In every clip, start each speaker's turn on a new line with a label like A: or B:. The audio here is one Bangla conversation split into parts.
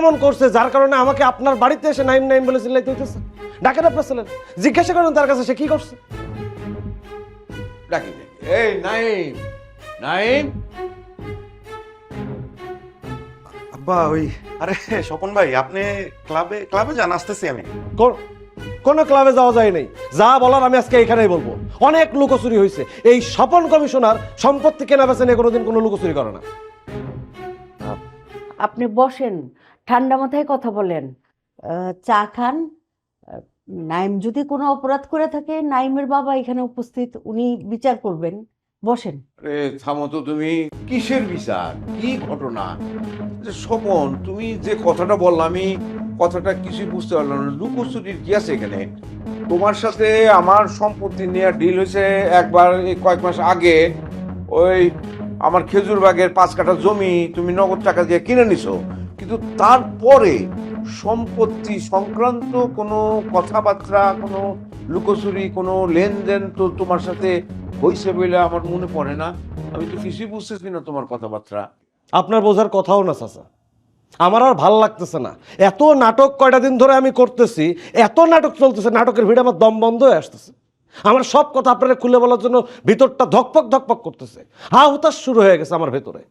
A: এমন করছে যার কারণে আমাকে আপনার বাড়িতে এসে নাইম নাইম বলে চিল্লাইতে হইতেছে? ডাকেন আপনার ছেলের, জিজ্ঞাসা করেন তার কাছে সে কি করছে।
B: ডাকি এই নাইম, নাইম।
C: আব্বা ওই আরে স্বপন ভাই আপনি ক্লাবে ক্লাবে যান, আসতেছি আমি।
A: কোন ক্লাবে যাওয়া যায় নাই, যা বলার আমি আজকে এখানেই বলবো। অনেক লুকোচুরি হয়েছে। এই স্বপন কমিশনার সম্পত্তি কেনা বেচা নিয়ে কোনোদিন কোনো লুকোচুরি করে না।
D: আপনি বসেন, ঠান্ডা মাথায় কথা বলেন, চা খান। নাইম যদি কোনো অপরাধ করে থাকে, নাইমের বাবা এখানে উপস্থিত, উনি বিচার করবেন। বসেন।
B: আরে থামো তো তুমি, কিসের বিচার, কি ঘটনা? স্বপন, তুমি যে কথাটা বললাম, আমি কথাটা কিছুই বুঝতে পারলাম না। লুকোচুরির কি আছে এখানে? তোমার সাথে আমার সম্পত্তি নিয়ে ডিল হয়েছে একবার এই কয়েক মাস আগে। ওই আমার খেজুর বাগের 5 কাঠা জমি তুমি নগদ টাকা দিয়ে কিনে নিছো, কিন্তু তারপরে সম্পত্তি সংক্রান্ত কোনো কথাবার্তা, কোনো লুকোচুরি, কোনো লেনদেন তো তোমার সাথে হয়েছে বলে আমার মনে পড়ে না। আমি তো কিছুই বুঝতেছি না তোমার কথাবার্তা।
A: আপনার বোঝার কথাও না চাচা, আমার আর ভাল লাগতেছে না। এত নাটক কয়টা দিন ধরে আমি করতেছি, এত নাটক চলতেছে, নাটকের ভিড়ে আমার দম বন্ধ হয়ে আসতেছে। আমার সব কথা আপনারা খুলে বলার জন্য ভিতরটা ধকপক ধকপক করতেছে, হা হুতাশ শুরু হয়ে গেছে আমার ভেতরে।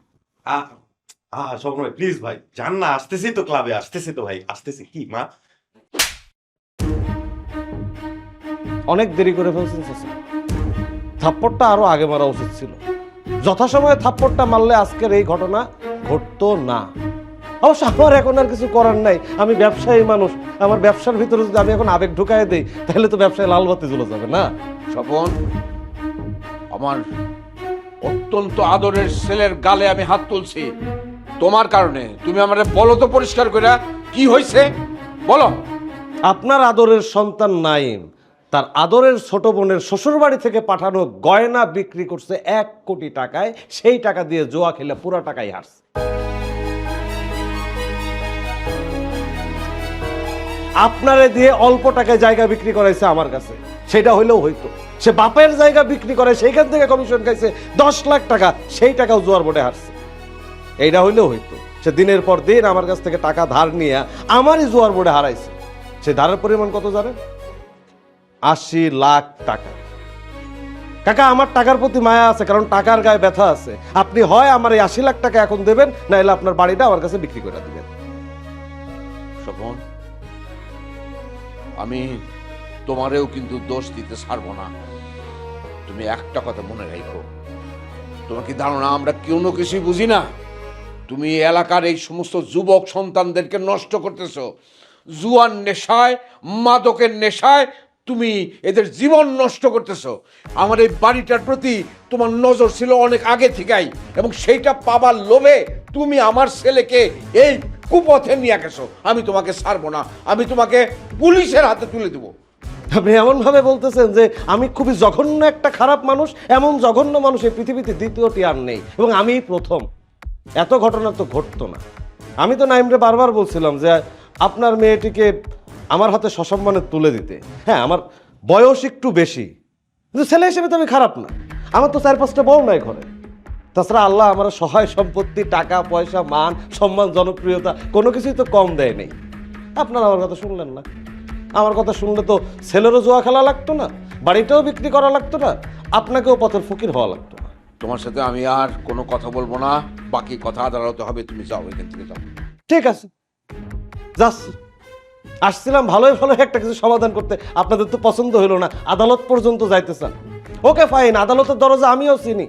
C: স্বপন ভাই প্লিজ ভাই যান না, আসতেছি তো ক্লাবে, আসতেছি তো ভাই, আসতেছি। কি মা?
A: অনেক দেরি করে ফেলছেন চাচা, থাপ্পড়টা আরো আগে মারা উচিত ছিল। যথাসময়ে থাপ্পড়টা মারলে আজকের এই ঘটনা ঘটতো না। অবশ্য আমার এখন আর কিছু করার নাই, আমি ব্যবসায়ী মানুষ। আমার ব্যবসার ভিতরে যদি আমি এখন আবেগ ঢুকাই দেই, তাহলে তো ব্যবসায় লাল বাতি জ্বলে যাবে না।
B: স্বপন, আমার অত্যন্ত আদরের ছেলের গালে আমি হাত তুলছি তোমার কারণে। তুমি আমারে বলো তো পরিষ্কার করে কি হয়েছে, বলো।
A: আপনার আদরের সন্তান নাইম তার আদরের ছোট বোনের শ্বশুর বাড়ি থেকে পাঠানো গয়না বিক্রি করছে 1 কোটি টাকায়। সেই টাকা দিয়ে জুয়া খেলে পুরো টাকাই হারছে। আপনারে দিয়ে অল্প টাকায় জায়গা বিক্রি করাইছে আমার কাছে, সেটা হইলেও হইতো। সে বাপের জায়গা বিক্রি করে, সেইখান থেকে কমিশন খাইছে 10 লাখ টাকা, সেই টাকাও জুয়ার বোর্ডে হারছে। এইটা হইলেও হইতো। সে দিনের পর দিন আমার কাছ থেকে টাকা ধার নিয়ে আমারই জুয়ার বোর্ডে হারাইছে। সে ধারের পরিমাণ কত জানেন? 80 লাখ টাকা। কাকা, আমার টাকার প্রতি মায়া আছে, কারণ টাকার গায়ে ব্যথা আছে। আপনি হয় আমার এই 80 লাখ টাকা এখন দেবেন, না এলে আপনার বাড়িটা আমার কাছে বিক্রি করে দিবেন।
B: স্বপন, আমি তোমারেও কিন্তু দোষ দিতে ছাড়বো না। তুমি একটা কথা মনে রাখো, তোমার কি ধারণা আমরা কোনো কিছুই বুঝি না? তুমি এলাকার এই সমস্ত যুবক সন্তানদেরকে নষ্ট করতেছো। জুয়ার নেশায়, মাদকের নেশায় তুমি এদের জীবন নষ্ট করতেছো। আমার এই বাড়িটার প্রতি তোমার নজর ছিল অনেক আগে থেকেই, এবং সেইটা পাবার লোভে তুমি আমার ছেলেকে এই কুপথে নিয়ে গেছো। আমি তোমাকে ছাড়বো না, আমি তোমাকে পুলিশের হাতে তুলে দেবো।
A: আপনি এমন ভাবে বলতেছেন যে আমি খুবই জঘন্য একটা খারাপ মানুষ। এমন জঘন্য মানুষ এই পৃথিবীতে দ্বিতীয়টি আর নেই, এবং আমি প্রথম। এত ঘটনা তো ঘটতো না। আমি তো নাইমরে বারবার বলছিলাম যে আপনার মেয়েটিকে আমার হাতে সসম্মানে তুলে দিতে। হ্যাঁ, আমার বয়স একটু বেশি, কিন্তু ছেলে হিসেবে তো আমি খারাপ না। আমার তো 4-5টা বউ নাই ঘরে। তাছাড়া আল্লাহ আমার সহায় সম্পত্তি, টাকা পয়সা, মান সম্মান, জনপ্রিয়তা কোনো কিছুই তো কম দেয় নেই। আপনারা আমার কথা শুনলেন না। আমার কথা শুনলে তো ছেলেরও জুয়া খেলা লাগতো না, বাড়িটাও বিক্রি করা লাগতো না, আপনাকেও পথের ফকির হওয়া লাগতো না।
B: তোমার সাথে আমি আর কোনো কথা বলবো না, বাকি কথা আদালতে হবে। তুমি যাও, এখান থেকে যাও।
A: ঠিক আছে, যাচ্ছি। আসছিলাম ভালোই ভালো একটা কিছু সমাধান করতে, আপনাদের তো পছন্দ হইল না, আদালত পর্যন্ত যাইতে চান। ওকে ফাইন, আদালতের দরজা আমিও চিনি।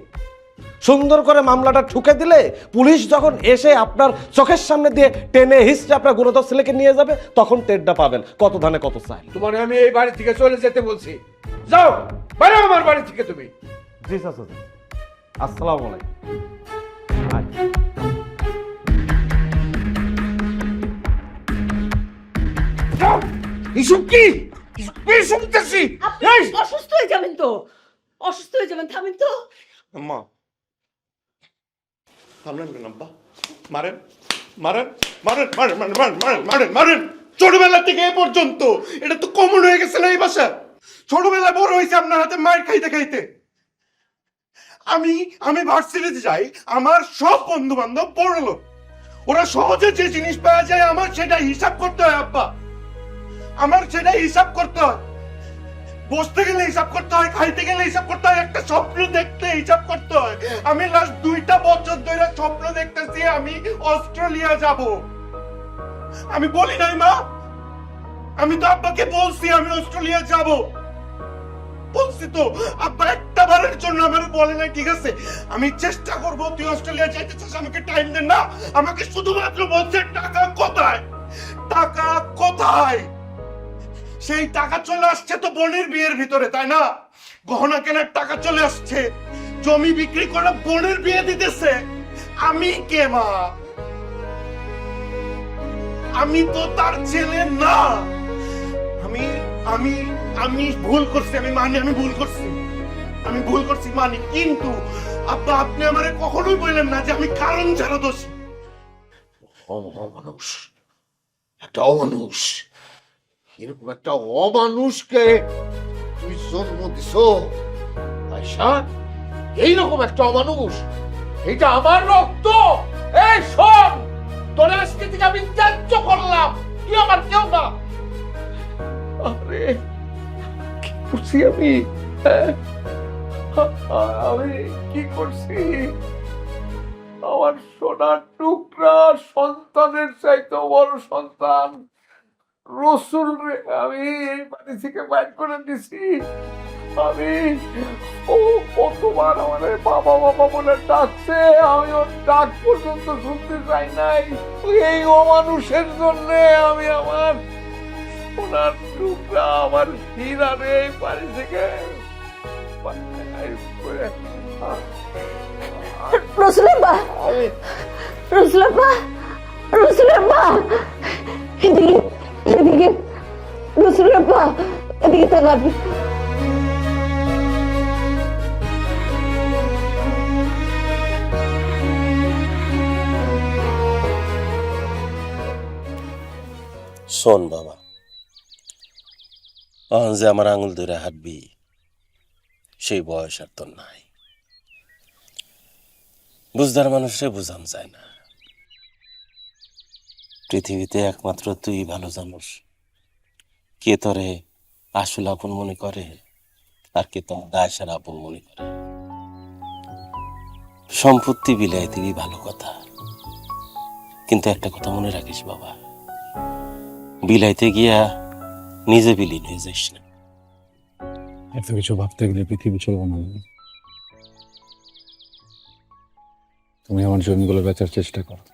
A: সুন্দর করে মামলাটা ঠুকে দিলে পুলিশ যখন এসে আপনার চোখের সামনে দিয়ে টেনে হিস্ট্রি আপনার গুণধর ছেলেকে নিয়ে যাবে, তখন টেরটা পাবেন কত ধানে কত চাই।
B: তোমার আমি এই বাড়ি থেকে চলে যেতে বলছি। যাও, বাইরে আমার বাড়ি থেকে তুমি।
A: জি চাচা, আসসালামু আলাইকুম।
B: এসব কি শুনতেছি?
D: অসুস্থ হয়ে যাবেন তো, অসুস্থ হয়ে যাবেন, থামেন তো।
C: আম্মা থামলেন কেন আব্বা? মারেন মারেন মারেন মারেন মারেন মারেন মারেন মারেন মারেন। ছোটবেলা থেকে এ পর্যন্ত এটা তো কমন হয়ে গেছে না এই বাসা। ছোটবেলায় বড় হয়েছে আপনার হাতে মায়ের খাইতে খাইতে। আমি ভার্সিটিতে যাই, আমার সব বন্ধু বান্ধব বড় লোক। ওরা সহজে যে জিনিস পাওয়া যায় আমার সেটা হিসাব করতে হয় আব্বা, আমার সেটা হিসাব করতে হয়। বসতে গেলে হিসাব করতে হয়, খাইতে গেলে হিসাব করতে হয়, একটা স্বপ্ন দেখতে হিসাব করতে হয়। আমি লাস্ট 2টা বছর ধরে স্বপ্ন দেখতেছি আমি অস্ট্রেলিয়া যাব। আমি বলি নাই মা, আমি তো আব্বাকে বলছি আমি অস্ট্রেলিয়া যাব, বলছি তো। আব্বা একটা বারের জন্য আমার বলে নাই ঠিক আছে আমি চেষ্টা করব, তুই অস্ট্রেলিয়া যাইতে চাস আমাকে টাইম দে না, আমাকে শুধুমাত্র বলছে টাকা কোথায়, টাকা কোথায়। সেই টাকা চলে আসছে তো বোনের বিয়ের ভিতরে, তাই না? গহনা কেনার টাকা চলে আসছে, জমি বিক্রি করে বোনের বিয়ে দিতেছে। আমি কে মা? আমি তো তার ছেলে না। আমি আমি আমি ভুল করছি, আমি মানি আমি ভুল করছি, আমি ভুল করছি মানি। কিন্তু আব্বা আপনি আমারে কখনোই বললেন না যে আমি কারণ ছাড়া দোষী।
B: অমানুষ, একটা অমানুষ, এরকম একটা অমানুষকে তুই জন্ম দিছ আয়শা, এইরকম একটা অমানুষ, এটা আমার রক্ত। এই শোন, তোর আজকে থেকে আমি ত্যায্য করলাম, তুই আমার কেউ না। আরে কি করছি আমি, হ্যাঁ? আমি কি করছি? আমার সোনার টুকরা সন্তানের চাইতে বড় সন্তান রসুল রে আমি এই বাড়ি থেকে বাইর করে দিছি। আমি ও কতবার আমাদের বাবা বাবা বলে ডাকছে, আমি ওর ডাক পর্যন্ত শুনতে চাই নাই। এই অমানুষের জন্য আমি আমার সোনার টুকরা, আমার হীরা রে এই বাড়ি থেকে
D: রসুলাব্বা, রসুলাব্বা, রসুলাব্বা, এদিকে এদিকে, রসুলাব্বা এদিকে তাকান।
E: শোন বাবা, অহন যে আমার আঙুল ধরে হাঁটবি সেই বয়স আর তোর নাই। বুঝদার মানুষে বুঝাম যায় না। পৃথিবীতে একমাত্র তুই ভালো জানোস কে তোরে আসল আপন মনে করে আর কে তোর দায়সার আপন মনে করে। সম্পত্তি বিলাই দিবি ভালো কথা, কিন্তু একটা কথা মনে রাখিস বাবা, বিলাইতে গিয়া নিজে বিলীন হয়ে যাস না।
F: এত কিছু ভাবতে গেলে পৃথিবী চলবো না। তুমি আমার জমিগুলো বেচার চেষ্টা করো।